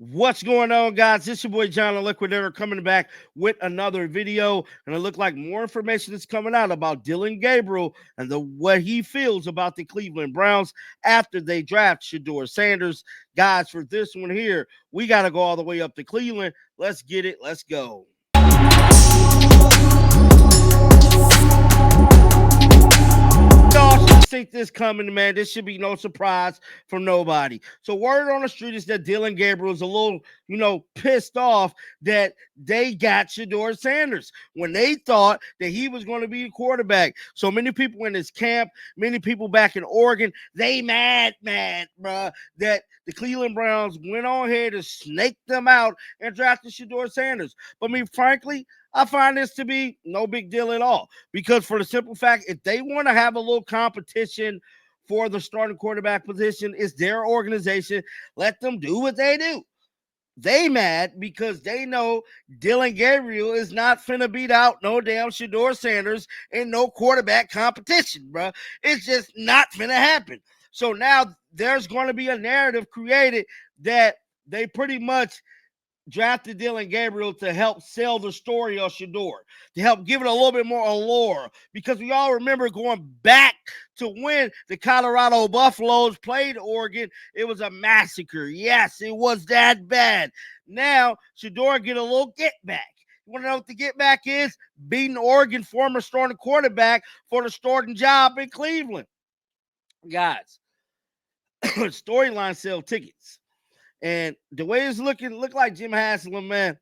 What's going on, guys? This is your boy John the Liquidator coming back with another video, and it looked like more information is coming out about Dillion Gabriel and what he feels about the Cleveland Browns after they draft Shedeur Sanders. Guys, for this one here, we got to go all the way up to Cleveland. Let's get it. Let's go. Y'all should see this coming, man. This should be no surprise for nobody. So word on the street is that Dillion Gabriel is a little, pissed off that they got Shedeur Sanders when they thought that he was going to be a quarterback. So many people in his camp, many people back in Oregon, they mad, bruh, that the Cleveland Browns went on ahead and snaked them out and drafted Shedeur Sanders. But frankly, I find this to be no big deal at all, because for the simple fact, if they want to have a little competition for the starting quarterback position, it's their organization. Let them do what they do. They mad because they know Dillion Gabriel is not finna beat out no damn Shedeur Sanders in no quarterback competition, bro. It's just not finna happen. So now there's going to be a narrative created that they pretty much drafted Dillion Gabriel to help sell the story of Shedeur, to help give it a little bit more allure, because we all remember going back to when the Colorado Buffaloes played Oregon, it was a massacre. Yes, it was that bad. Now, Shedeur get a little get back. You want to know what the get back is? Beating Oregon former starting quarterback for the starting job in Cleveland. Guys, storyline sell tickets. And the way it's looking, look like Jim Haslam, man.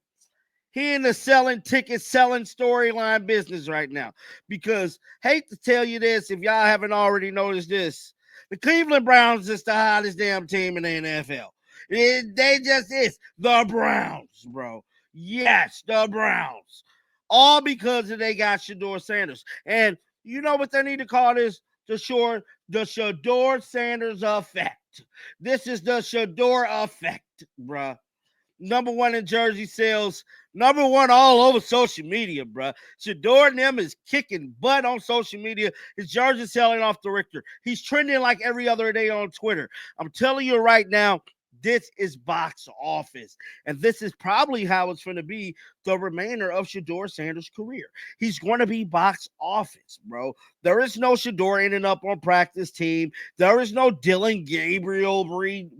He in the selling tickets, selling storyline business right now. Because, hate to tell you this, if y'all haven't already noticed this, the Cleveland Browns is the hottest damn team in the NFL. They just is the Browns, bro. Yes, the Browns. All because they got Shedeur Sanders. And you know what they need to call this? The Shedeur Sanders effect. This is the Shedeur effect, bruh. Number one in jersey sales. Number one all over social media, bruh. Shedeur and them is kicking butt on social media. His jersey selling off the Richter. He's trending like every other day on Twitter. I'm telling you right now, this is box office. And this is probably how it's going to be the remainder of Shedeur Sanders' career. He's going to be box office, bro. There is no Shedeur ending up on practice team. There is no Dillion Gabriel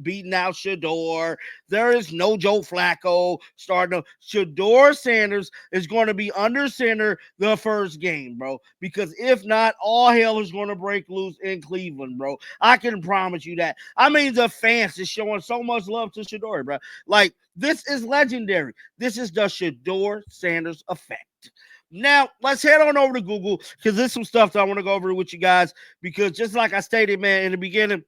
beating out Shedeur. There is no Joe Flacco starting. Shedeur Sanders is going to be under center the first game, bro. Because if not, all hell is going to break loose in Cleveland, bro. I can promise you that. I mean, the fans is showing so much love to Shedeur, bro. Like, this is legendary. This is the Shedeur Sanders effect. Now, let's head on over to Google, because there's some stuff that I want to go over with you guys, because just like I stated, man, in the beginning,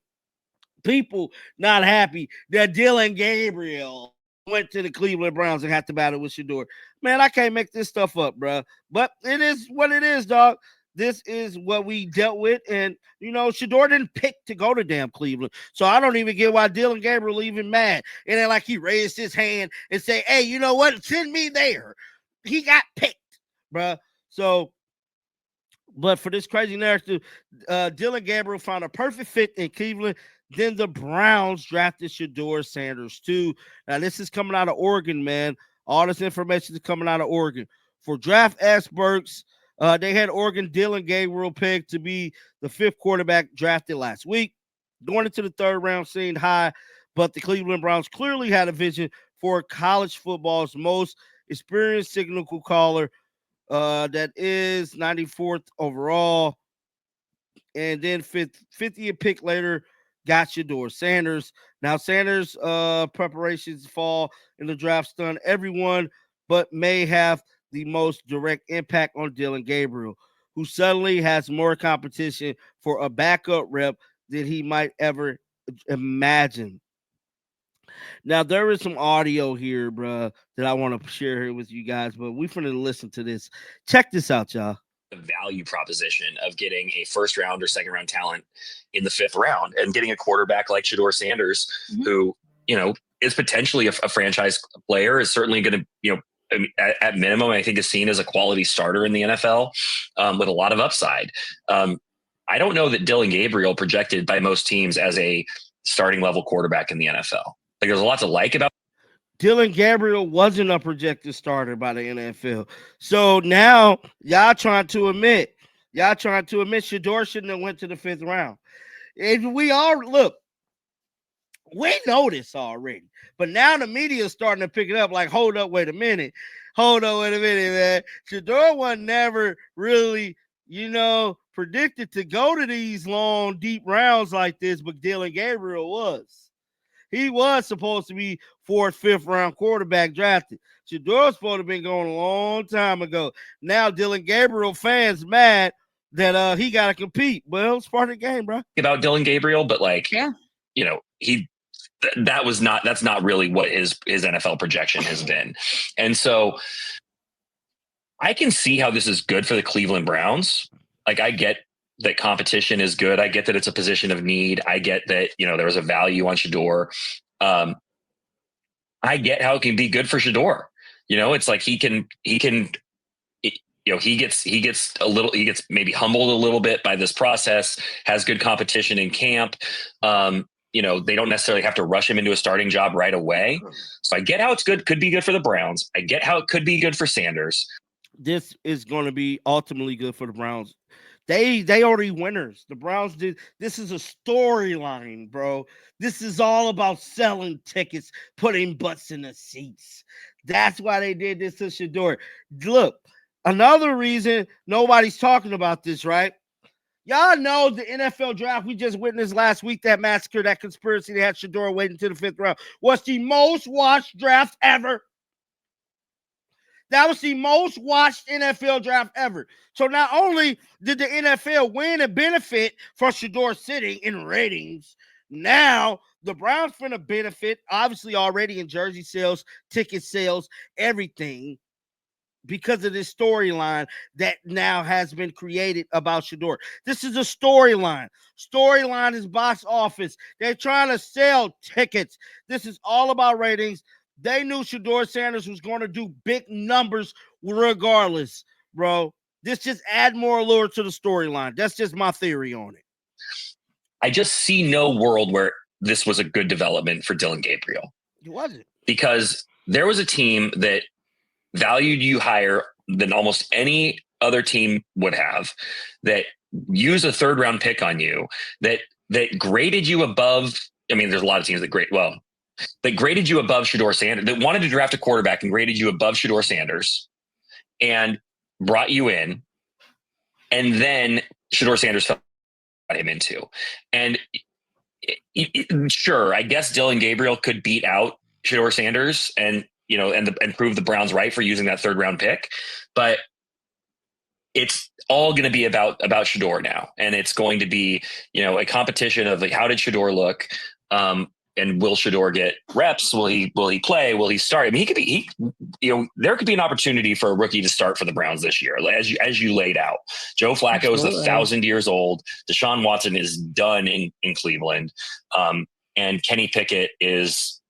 people not happy that Dillion Gabriel went to the Cleveland Browns and had to battle with Shedeur. Man, I can't make this stuff up, bro. But it is what it is, dog. This is what we dealt with. And, Shedeur didn't pick to go to damn Cleveland. So I don't even get why Dillion Gabriel even mad. And then like he raised his hand and say, hey, you know what? Send me there. He got picked, bruh. So, but for this crazy narrative, Dillion Gabriel found a perfect fit in Cleveland. Then the Browns drafted Shedeur Sanders too. Now, this is coming out of Oregon, man. All this information is coming out of Oregon. For draft experts, they had Oregon Dillion Gabriel picked to be the fifth quarterback drafted last week. Going into the third round seemed high, but the Cleveland Browns clearly had a vision for college football's most experienced signal caller, that is 94th overall. And then 50th pick later, got Shedeur Sanders. Now, Sanders' preparations fall in the draft stun everyone, but may have the most direct impact on Dillion Gabriel, who suddenly has more competition for a backup rep than he might ever imagine. Now, there is some audio here, bruh, that I want to share here with you guys, but we're going to listen to this. Check this out, y'all. The value proposition of getting a first round or second round talent in the fifth round and getting a quarterback like Shedeur Sanders, who, is potentially a franchise player, is certainly going to, at minimum, I think is seen as a quality starter in the NFL with a lot of upside. I don't know that Dillion Gabriel projected by most teams as a starting level quarterback in the NFL. Like, there's a lot to like about. Dylan Gabriel wasn't a projected starter by the NFL. So now y'all trying to admit Shedeur shouldn't have went to the 5th round. If we all look, we know this already. But now the media is starting to pick it up like, hold up, wait a minute. Man. Shedeur was never really, predicted to go to these long, deep rounds like this, but Dylan Gabriel was. He was supposed to be 4th, 5th round quarterback drafted. Shedeur was supposed to have been going a long time ago. Now Dylan Gabriel fans mad that he got to compete. Well, it's part of the game, bro. About Dylan Gabriel, but that's not really what his NFL projection has been. And so I can see how this is good for the Cleveland Browns. Like, I get that competition is good. I get that it's a position of need. I get that, there was a value on Shedeur. I get how it can be good for Shedeur. It's like he gets maybe humbled a little bit by this process, has good competition in camp. They don't necessarily have to rush him into a starting job right away. So I get how it's good, could be good for the Browns. I get how it could be good for Sanders. This is going to be ultimately good for the Browns. They already winners. The Browns did. This is a storyline, bro. This is all about selling tickets, putting butts in the seats. That's why they did this to Shedeur. Look, another reason nobody's talking about this, right? Y'all know the NFL draft we just witnessed last week, that massacre, that conspiracy that had Shedeur waiting to the 5th round, was the most watched draft ever. That was the most watched NFL draft ever. So not only did the NFL win and benefit from Shedeur sitting in ratings, now the Browns finna benefit, obviously already in jersey sales, ticket sales, everything, because of this storyline that now has been created about Shedeur. This is a storyline. Storyline is box office. They're trying to sell tickets. This is all about ratings. They knew Shedeur Sanders was going to do big numbers regardless, bro. This just add more allure to the storyline. That's just my theory on it. I just see no world where this was a good development for Dylan Gabriel. It wasn't. Because there was a team that valued you higher than almost any other team would have, that used a 3rd round pick on you, that graded you above. I mean, there's a lot of teams that graded you above Shedeur Sanders, that wanted to draft a quarterback and graded you above Shedeur Sanders and brought you in. And then Shedeur Sanders got him into. And sure, I guess Dylan Gabriel could beat out Shedeur Sanders and prove the Browns right for using that 3rd round pick. But it's all going to be about Shedeur now. And it's going to be, a competition of like, how did Shedeur look? And will Shedeur get reps? Will he play? Will he start? I mean, there could be an opportunity for a rookie to start for the Browns this year, as you laid out. Joe Flacco is 1,000 years old. Deshaun Watson is done in Cleveland, and Kenny Pickett is,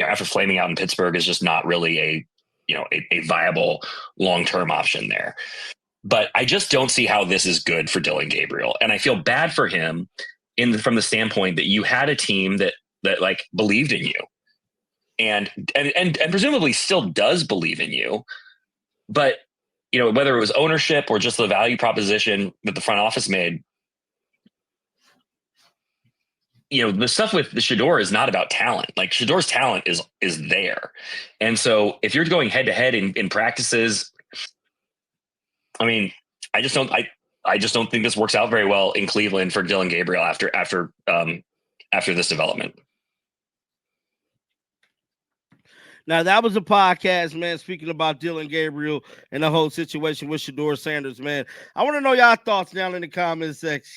after flaming out in Pittsburgh, is just not really a viable long-term option there. But I just don't see how this is good for Dylan Gabriel, and I feel bad for him from the standpoint that you had a team that like believed in you and presumably still does believe in you. But, whether it was ownership or just the value proposition that the front office made, the stuff with the Shedeur is not about talent. Like, Shedeur's talent is there. And so if you're going head to head in practices, I mean, I just don't think this works out very well in Cleveland for Dylan Gabriel after this development. Now, that was a podcast, man, speaking about Dylan Gabriel and the whole situation with Shedeur Sanders, man. I want to know y'all thoughts down in the comments section.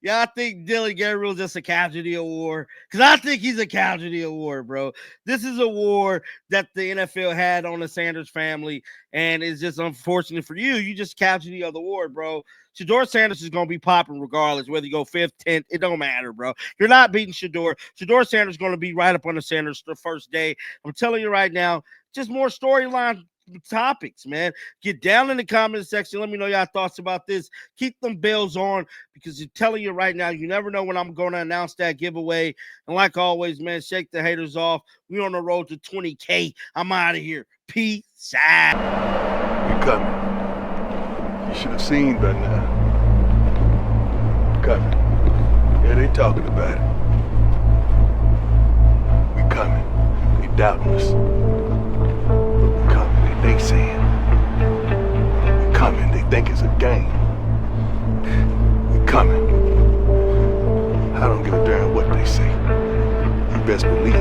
Y'all think Dylan Gabriel is just a casualty of war? Because I think he's a casualty of war, bro. This is a war that the NFL had on the Sanders family, and it's just unfortunate for you. You just casualty of the war, bro. Shedeur Sanders is going to be popping regardless, whether you go 5th, 10th. It don't matter, bro. You're not beating Shedeur. Shedeur Sanders is going to be right up on the Sanders the first day. I'm telling you right now, just more storyline topics, man. Get down in the comment section. Let me know your thoughts about this. Keep them bells on, because I'm telling you right now, you never know when I'm going to announce that giveaway. And like always, man, shake the haters off. We on the road to 20K. I'm out of here. Peace out. We coming. You should have seen by now. Coming. Yeah, they talking about it. We coming. They doubting us. We coming. They saying. We coming. They think it's a game. We coming. I don't give a damn what they say. You best believe